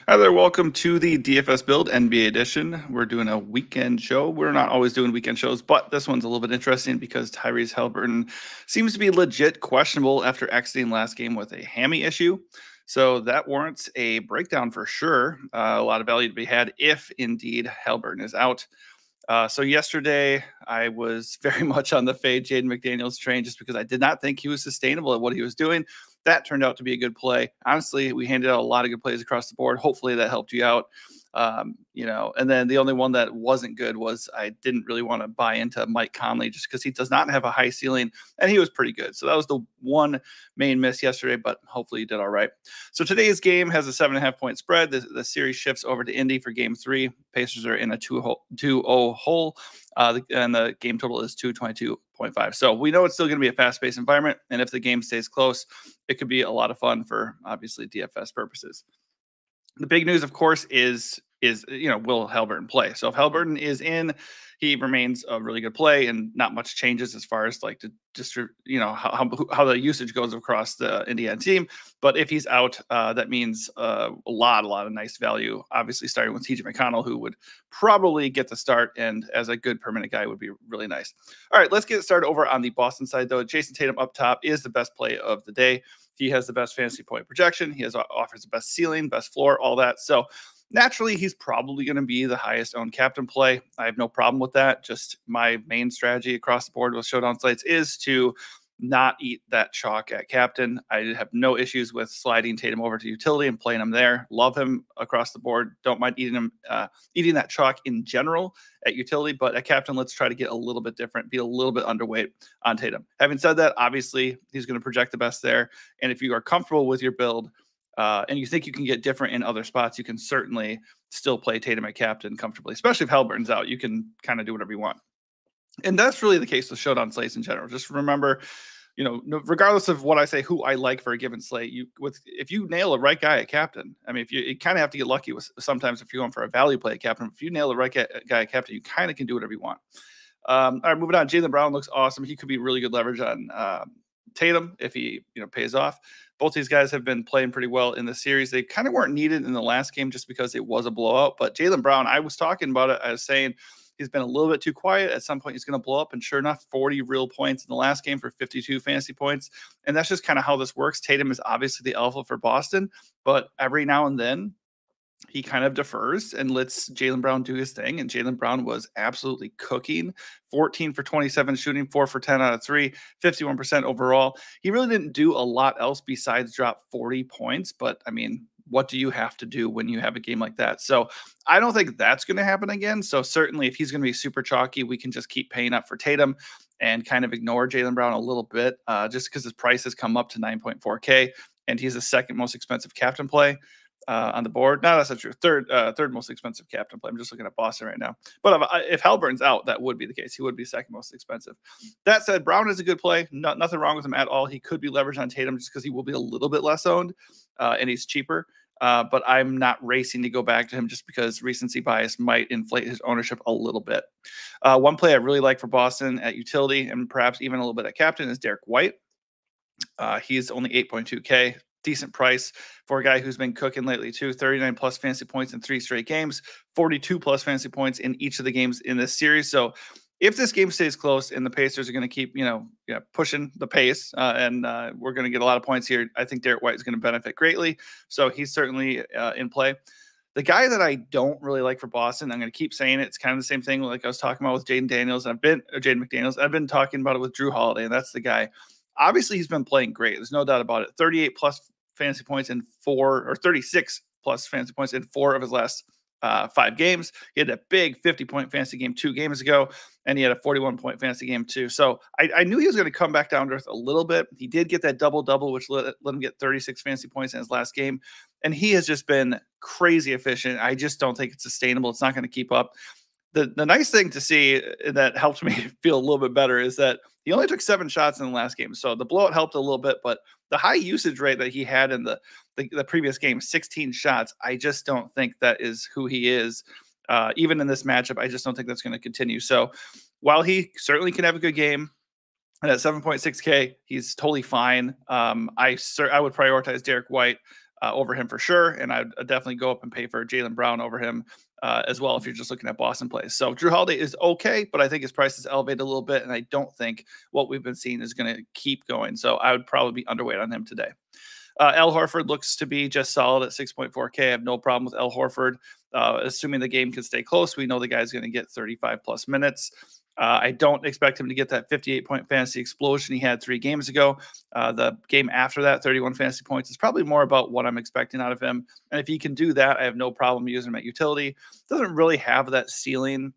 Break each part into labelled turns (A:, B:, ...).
A: Hi there, welcome to the DFS Build NBA edition. We're doing a weekend show. We're not always doing weekend shows, but this one's a little bit interesting because Tyrese Haliburton seems to be legit questionable after exiting last game with a hammy issue. So that warrants a breakdown for sure. A lot of value to be had if indeed Haliburton is out. So yesterday, I was very much on the fade Jaden McDaniels train just because I did not think he was sustainable at what he was doing. That turned out to be a good play. Honestly, we handed out a lot of good plays across the board. Hopefully that helped you out. And then the only one that wasn't good was I didn't really want to buy into Mike Conley just because he does not have a high ceiling, and he was pretty good. So that was the one main miss yesterday, but hopefully you did all right. So today's game has a 7.5-point spread. The series shifts over to Indy for game 3. Pacers are in a 2-0 hole, and the game total is 222.5. So we know it's still going to be a fast-paced environment, and if the game stays close, it could be a lot of fun for obviously DFS purposes. The big news, of course, is will Haliburton play? So if Haliburton is in, he remains a really good play, and not much changes as far as like how the usage goes across the Indiana team. But if he's out, that means a lot of nice value. Obviously, starting with TJ McConnell, who would probably get the start, and as a good permanent guy would be really nice. All right, let's get started over on the Boston side, though. Jason Tatum up top is the best play of the day. He has the best fantasy point projection. He offers the best ceiling, best floor, all that. So naturally, he's probably going to be the highest owned captain play. I have no problem with that. Just my main strategy across the board with Showdown slates is to not eat that chalk at captain. I have no issues with sliding Tatum over to utility and playing him there. Love him across the board. Don't mind eating that chalk in general at utility, but at captain, let's try to get a little bit different, be a little bit underweight on Tatum. Having said that, obviously he's going to project the best there. And if you are comfortable with your build, and you think you can get different in other spots, you can certainly still play Tatum at captain comfortably, especially if Haliburton's out. You can kind of do whatever you want. And that's really the case with Showdown slates in general. Just remember, regardless of what I say, who I like for a given slate, if you nail a right guy at captain, I mean, you kind of have to get lucky with sometimes if you're going for a value play at captain. If you nail the right guy at captain, you kind of can do whatever you want. All right, moving on. Jaylen Brown looks awesome. He could be really good leverage on Tatum if he pays off. Both these guys have been playing pretty well in the series. They kind of weren't needed in the last game just because it was a blowout. But Jaylen Brown, I was talking about it. I was saying he's been a little bit too quiet. At some point, he's going to blow up. And sure enough, 40 real points in the last game for 52 fantasy points. And that's just kind of how this works. Tatum is obviously the alpha for Boston, but every now and then he kind of defers and lets Jaylen Brown do his thing. And Jaylen Brown was absolutely cooking. 14 for 27 shooting, 4 for 10 out of 3, 51% overall. He really didn't do a lot else besides drop 40 points. But I mean, what do you have to do when you have a game like that? So I don't think that's going to happen again. So certainly if he's going to be super chalky, we can just keep paying up for Tatum and kind of ignore Jaylen Brown a little bit just because his price has come up to 9.4K and he's the second most expensive captain play on the board. No, that's not true. Third most expensive captain play. I'm just looking at Boston right now. But if Haliburton's out, that would be the case. He would be second most expensive. That said, Brown is a good play. Nothing wrong with him at all. He could be leveraged on Tatum just because he will be a little bit less owned and he's cheaper. But I'm not racing to go back to him just because recency bias might inflate his ownership a little bit. One play I really like for Boston at utility and perhaps even a little bit at captain is Derek White. He's only 8.2K. Decent price for a guy who's been cooking lately too. 39 plus fantasy points in 3 straight games, 42 plus fantasy points in each of the games in this series. So if this game stays close and the Pacers are going to keep, pushing the pace and we're going to get a lot of points here, I think Derek White is going to benefit greatly. So he's certainly in play. The guy that I don't really like for Boston, I'm going to keep saying it. It's kind of the same thing like I was talking about with Jaden McDaniels. I've been talking about it with Drew Holiday, and that's the guy. Obviously, he's been playing great. There's no doubt about it. 38 plus fantasy points in 36 plus fantasy points in 4 of his last 5 games. He had a big 50-point fantasy game 2 games ago, and he had a 41-point fantasy game too. So I knew he was going to come back down to earth a little bit. He did get that double-double, which let him get 36 fantasy points in his last game. And he has just been crazy efficient. I just don't think it's sustainable. It's not going to keep up. The nice thing to see that helped me feel a little bit better is that he only took 7 shots in the last game. So the blowout helped a little bit, but the high usage rate that he had in the previous game, 16 shots, I just don't think that is who he is. Even in this matchup, I just don't think that's going to continue. So while he certainly can have a good game, and at 7.6K, he's totally fine. I would prioritize Derek White over him for sure. And I'd definitely go up and pay for Jaylen Brown over him as well if you're just looking at Boston plays. So Drew Holiday is okay, but I think his price is elevated a little bit, and I don't think what we've been seeing is going to keep going. So I would probably be underweight on him today. Al Horford looks to be just solid at 6.4K. I have no problem with Al Horford. Assuming the game can stay close, we know the guy's going to get 35 plus minutes. I don't expect him to get that 58-point fantasy explosion he had 3 games ago. The game after that, 31 fantasy points, is probably more about what I'm expecting out of him. And if he can do that, I have no problem using him at utility. Doesn't really have that ceiling,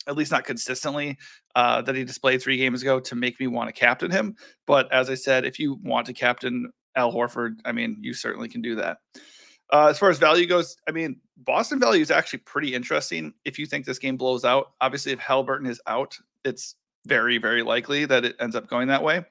A: at least not consistently, that he displayed 3 games ago to make me want to captain him. But as I said, if you want to captain Al Horford, I mean, you certainly can do that. As far as value goes, I mean, Boston value is actually pretty interesting if you think this game blows out. Obviously, if Haliburton is out, it's very, very likely that it ends up going that way.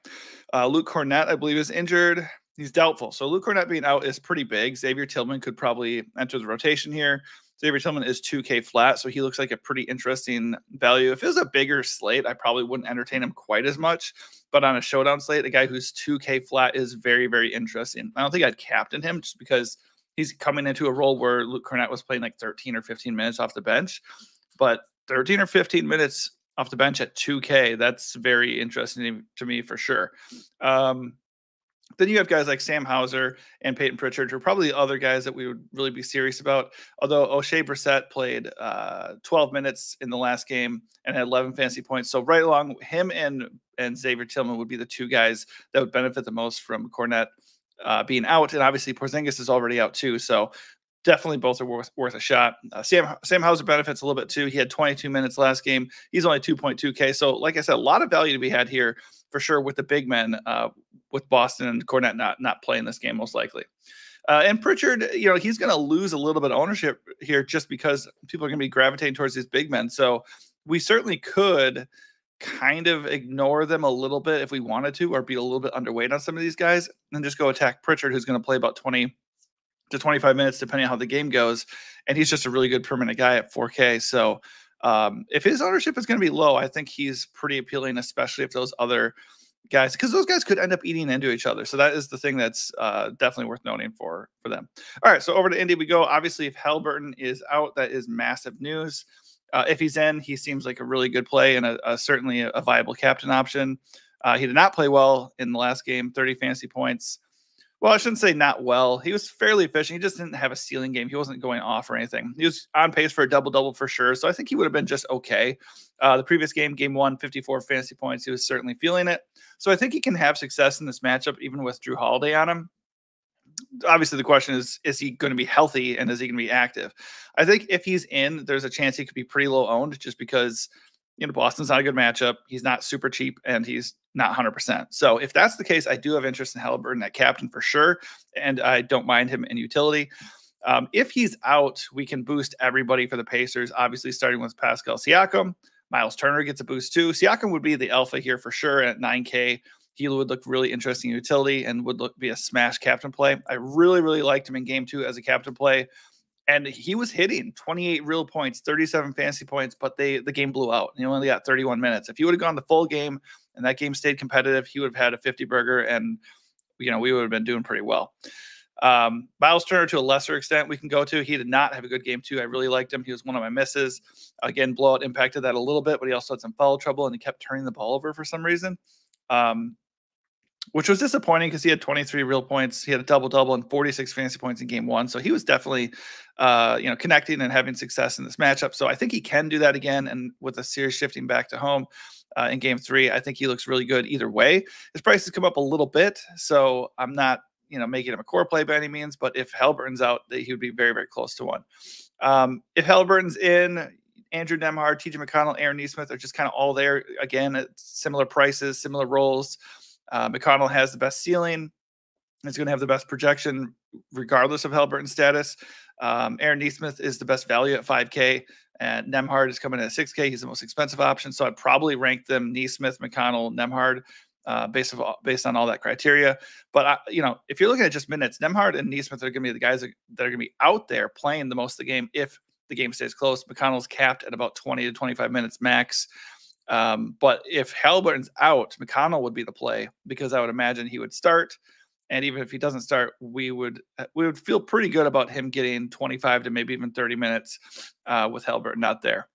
A: Luke Cornett, I believe, is injured. He's doubtful. So Luke Cornett being out is pretty big. Xavier Tillman could probably enter the rotation here. Xavier Tillman is 2K flat, so he looks like a pretty interesting value. If it was a bigger slate, I probably wouldn't entertain him quite as much. But on a showdown slate, a guy who's 2K flat is very, very interesting. I don't think I'd captain him just because he's coming into a role where Luke Cornett was playing like 13 or 15 minutes off the bench. But 13 or 15 minutes off the bench at 2K, that's very interesting to me for sure. Then you have guys like Sam Hauser and Peyton Pritchard, who are probably the other guys that we would really be serious about. Although O'Shea Brissett played 12 minutes in the last game and had 11 fantasy points. So right along him and Xavier Tillman would be the 2 guys that would benefit the most from Cornett being out. And obviously Porzingis is already out too. So definitely both are worth a shot. Sam Hauser benefits a little bit too. He had 22 minutes last game. He's only 2.2K. So like I said, a lot of value to be had here for sure with the big men, with Boston and Cornett not playing this game most likely. And Pritchard, he's going to lose a little bit of ownership here just because people are going to be gravitating towards these big men. So we certainly could kind of ignore them a little bit if we wanted to, or be a little bit underweight on some of these guys and just go attack Pritchard, who's going to play about 20 to 25 minutes, depending on how the game goes. And he's just a really good permanent guy at 4K. So if his ownership is going to be low, I think he's pretty appealing, especially if those other guys, because those guys could end up eating into each other. So that is the thing that's definitely worth noting for them. All right, so over to Indy we go. Obviously, if Haliburton is out, that is massive news. If he's in, he seems like a really good play and certainly a viable captain option. He did not play well in the last game, 30 fantasy points. Well, I shouldn't say not well. He was fairly efficient. He just didn't have a ceiling game. He wasn't going off or anything. He was on pace for a double-double for sure. So I think he would have been just okay. The previous game, game 1, 54 fantasy points. He was certainly feeling it. So I think he can have success in this matchup, even with Drew Holiday on him. Obviously, the question is he going to be healthy and is he going to be active? I think if he's in, there's a chance he could be pretty low owned just because Boston's not a good matchup. He's not super cheap, and he's not 100%. So if that's the case, I do have interest in Haliburton at captain for sure, and I don't mind him in utility. If he's out, we can boost everybody for the Pacers, obviously starting with Pascal Siakam. Miles Turner gets a boost too. Siakam would be the alpha here for sure at 9K. He would look really interesting in utility and would be a smash captain play. I really, really liked him in game 2 as a captain play. And he was hitting 28 real points, 37 fantasy points, but the game blew out. He only got 31 minutes. If he would have gone the full game and that game stayed competitive, he would have had a 50 burger, and we would have been doing pretty well. Miles Turner, to a lesser extent, we can go to. He did not have a good game too. I really liked him. He was one of my misses. Again, blowout impacted that a little bit, but he also had some foul trouble and he kept turning the ball over for some reason. Which was disappointing because he had 23 real points. He had a double-double and 46 fantasy points in game 1. So he was definitely, connecting and having success in this matchup. So I think he can do that again. And with the series shifting back to home in game 3, I think he looks really good either way. His price has come up a little bit. So I'm not, making him a core play by any means. But if Haliburton's out, he would be very, very close to one. If Haliburton's in, Andrew Nembhard, TJ McConnell, Aaron Nesmith are just kind of all there. Again, at similar prices, similar roles. McConnell has the best ceiling. He's going to have the best projection regardless of Haliburton's status. Aaron Nesmith is the best value at 5K, and Nembhard is coming in at 6K. He's the most expensive option. So I'd probably rank them Nesmith, McConnell, Nembhard based on all that criteria. But, if you're looking at just minutes, Nembhard and Nesmith are going to be the guys that are going to be out there playing the most of the game if the game stays close. McConnell's capped at about 20 to 25 minutes max. But if Haliburton's out, McConnell would be the play because I would imagine he would start. And even if he doesn't start, we would feel pretty good about him getting 25 to maybe even 30 minutes with Haliburton out there.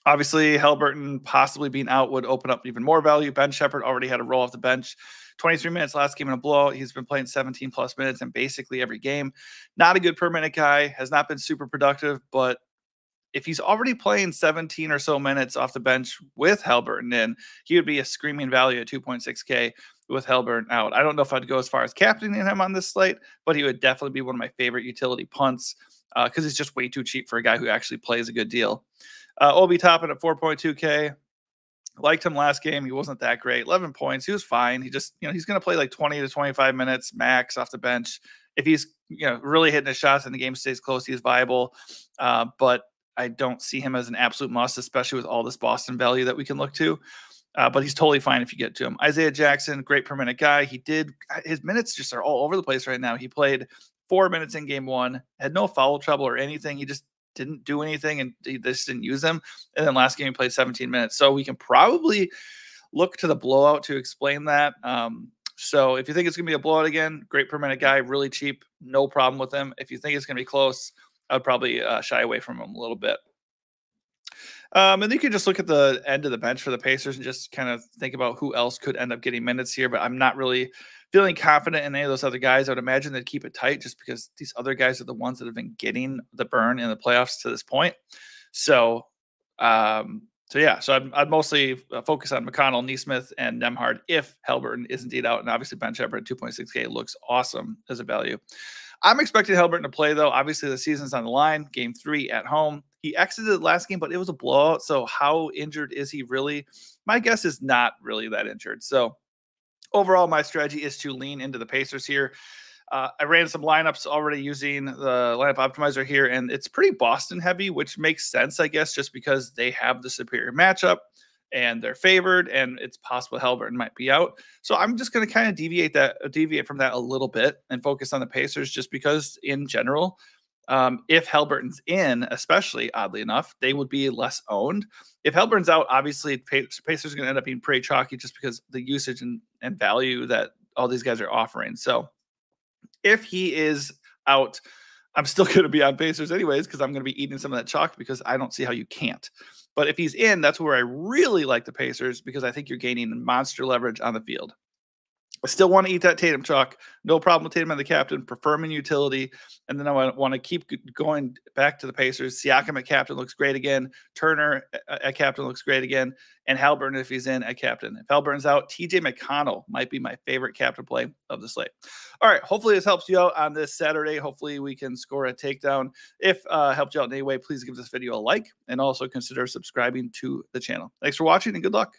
A: Obviously, Haliburton possibly being out would open up even more value. Ben Shepherd already had a roll off the bench. 23 minutes last game in a blowout. He's been playing 17 plus minutes in basically every game. Not a good per minute guy, has not been super productive, but if he's already playing 17 or so minutes off the bench with Haliburton in, he would be a screaming value at 2.6K with Haliburton out. I don't know if I'd go as far as captaining him on this slate, but he would definitely be one of my favorite utility punts because he's just way too cheap for a guy who actually plays a good deal. Obi Toppin at 4.2K. Liked him last game. He wasn't that great. 11 points. He was fine. He just, he's going to play like 20 to 25 minutes max off the bench. If he's, really hitting his shots and the game stays close, he's viable. But I don't see him as an absolute must, especially with all this Boston value that we can look to. But he's totally fine if you get to him. Isaiah Jackson, great per minute guy. His minutes just are all over the place right now. He played 4 minutes in game 1, had no foul trouble or anything. He just didn't do anything and he just didn't use them. And then last game he played 17 minutes. So we can probably look to the blowout to explain that. So if you think it's going to be a blowout again, great per minute guy, really cheap, no problem with him. If you think it's going to be close, I'd probably shy away from him a little bit. And then you can just look at the end of the bench for the Pacers and just kind of think about who else could end up getting minutes here. But I'm not really feeling confident in any of those other guys. I would imagine they'd keep it tight just because these other guys are the ones that have been getting the burn in the playoffs to this point. So, yeah. So I'd mostly focus on McConnell, Nesmith, and Nembhard if Haliburton is indeed out. And obviously Ben Shepherd at 2.6K looks awesome as a value. I'm expecting Haliburton to play, though. Obviously, the season's on the line. Game 3 at home. He exited last game, but it was a blowout. So how injured is he really? My guess is not really that injured. So overall, my strategy is to lean into the Pacers here. I ran some lineups already using the lineup optimizer here, and it's pretty Boston heavy, which makes sense, I guess, just because they have the superior matchup and they're favored, and it's possible Haliburton might be out. So I'm just going to kind of deviate from that a little bit and focus on the Pacers, just because in general, if Haliburton's in, especially oddly enough, they would be less owned. If Haliburton's out, obviously Pacers are going to end up being pretty chalky just because the usage and value that all these guys are offering. So if he is out, I'm still going to be on Pacers anyways because I'm going to be eating some of that chalk because I don't see how you can't. But if he's in, that's where I really like the Pacers because I think you're gaining monster leverage on the field. I still want to eat that Tatum chalk. No problem with Tatum and the captain. Prefer him in utility. And then I want to keep going back to the Pacers. Siakam at captain looks great again. Turner at captain looks great again. And Haliburton, if he's in, at captain. If Haliburton's out, TJ McConnell might be my favorite captain play of the slate. All right. Hopefully this helps you out on this Saturday. Hopefully we can score a takedown. If helped you out in any way, please give this video a like and also consider subscribing to the channel. Thanks for watching and good luck.